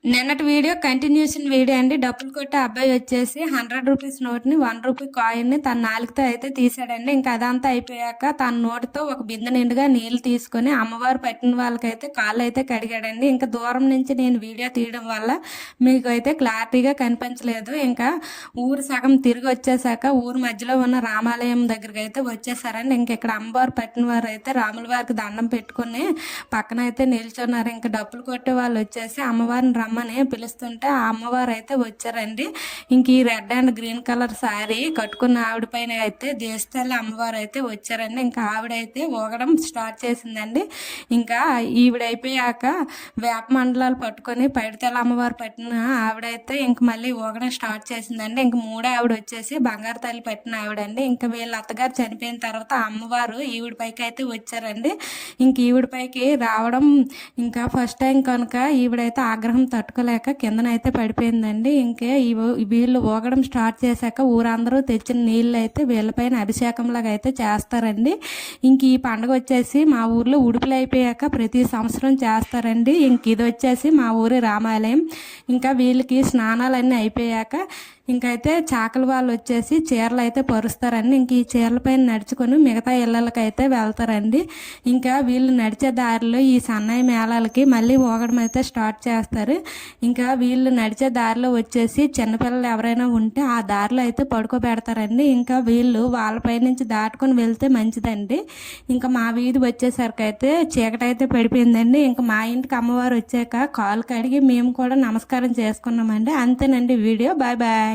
నిన్నటి video continuation video అండి. డబ్బులు కొట్టే అబ్బాయి వచ్చేసి 100 రూపీస్ నోట్ని 1 రూపీ కాయిన్ని తన నాలుగుతో అయితే తీసాడండి. ఇంకా అదంతా అయిపోయాక తన నోటితో ఒక బిందె నిండుగా నీళ్లు తీసుకొని అమ్మవారు పట్టిన వాళ్ళకైతే కాళ్ళు అయితే కడిగాడండి. ఇంకా దూరం నుంచి నేను వీడియో తీయడం వల్ల మీకు అయితే క్లారిటీగా కనిపించలేదు. ఇంకా ఊరు సగం తిరిగి వచ్చేసాక ఊరు మధ్యలో ఉన్న రామాలయం దగ్గరికి అయితే వచ్చేసారండి. ఇంక ఇక్కడ అమ్మవారు పట్టిన వారు అయితే రాముల వారికి దండం పెట్టుకుని పక్కన అయితే నిల్చున్నారు. ఇంకా డబ్బులు కొట్టే వాళ్ళు వచ్చేసి అమ్మవారిని రమ్మని పిలుస్తుంటే ఆ అమ్మవారు అయితే వచ్చారండి. ఇంక ఈ red and green colour sari కట్టుకున్న ఆవిడ పైన అయితే దేశతల్లి అమ్మవారు అయితే వచ్చారండి. ఇంకా ఆవిడైతే ఊగడం స్టార్ట్ చేసిందండి. ఇంకా ఈవిడైపోయాక వేప మండలాలు పట్టుకొని పైడితల్లి అమ్మవారు పట్టిన ఆవిడైతే ఇంక మళ్ళీ ఊగడం స్టార్ట్ చేసిందండి. ఇంక మూడో ఆవిడ వచ్చేసి బంగారు తల్లి పట్టిన ఆవిడండి. ఇంకా వీళ్ళ అత్తగారు చనిపోయిన తర్వాత అమ్మవారు ఈవిడ పైకి అయితే వచ్చారండి. ఇంక ఈవిడ పైకి రావడం ఇంకా ఫస్ట్ టైం కనుక ఈవిడైతే ఆగ్రహం తట్టుకోలేక కిందనైతే పడిపోయిందండి. ఇంకే వీళ్ళు ఊగడం స్టార్ట్ చేశాక ఊరందరూ తెచ్చిన నీళ్ళు అయితే వీళ్ళపైన అభిషేకంలాగా అయితే చేస్తారండి. ఇంక ఈ పండుగ వచ్చేసి మా ఊర్లో ఉడుపులు అయిపోయాక ప్రతి సంవత్సరం చేస్తారండి. ఇంక ఇది వచ్చేసి మా ఊరి రామాలయం. ఇంకా వీళ్ళకి స్నానాలన్నీ అయిపోయాక ఇంకైతే చాకలి వాళ్ళు వచ్చేసి చీరలు అయితే పరుస్తారండి. ఇంక ఈ చీరల పైన నడుచుకొని మిగతా ఇళ్ళకైతే వెళ్తారండి. ఇంకా వీళ్ళు నడిచే దారిలో ఈ సన్నాయి మేళాలకి మళ్ళీ ఊగడం అయితే స్టార్ట్ చేస్తారు. ఇంకా వీళ్ళు నడిచే దారిలో వచ్చేసి చిన్నపిల్లలు ఎవరైనా ఉంటే ఆ దారిలో అయితే పడుకోబెడతారండి. ఇంకా వీళ్ళు వాళ్ళపై నుంచి దాటుకొని వెళ్తే మంచిదండి. ఇంకా మా వీధి వచ్చేసరికి అయితే చీకటి అయితే పడిపోయిందండి. ఇంకా మా ఇంటికి అమ్మవారు వచ్చాక కాలు కడిగి మేము కూడా నమస్కారం చేసుకున్నామండి. అంతేనండి వీడియో. Bye bye.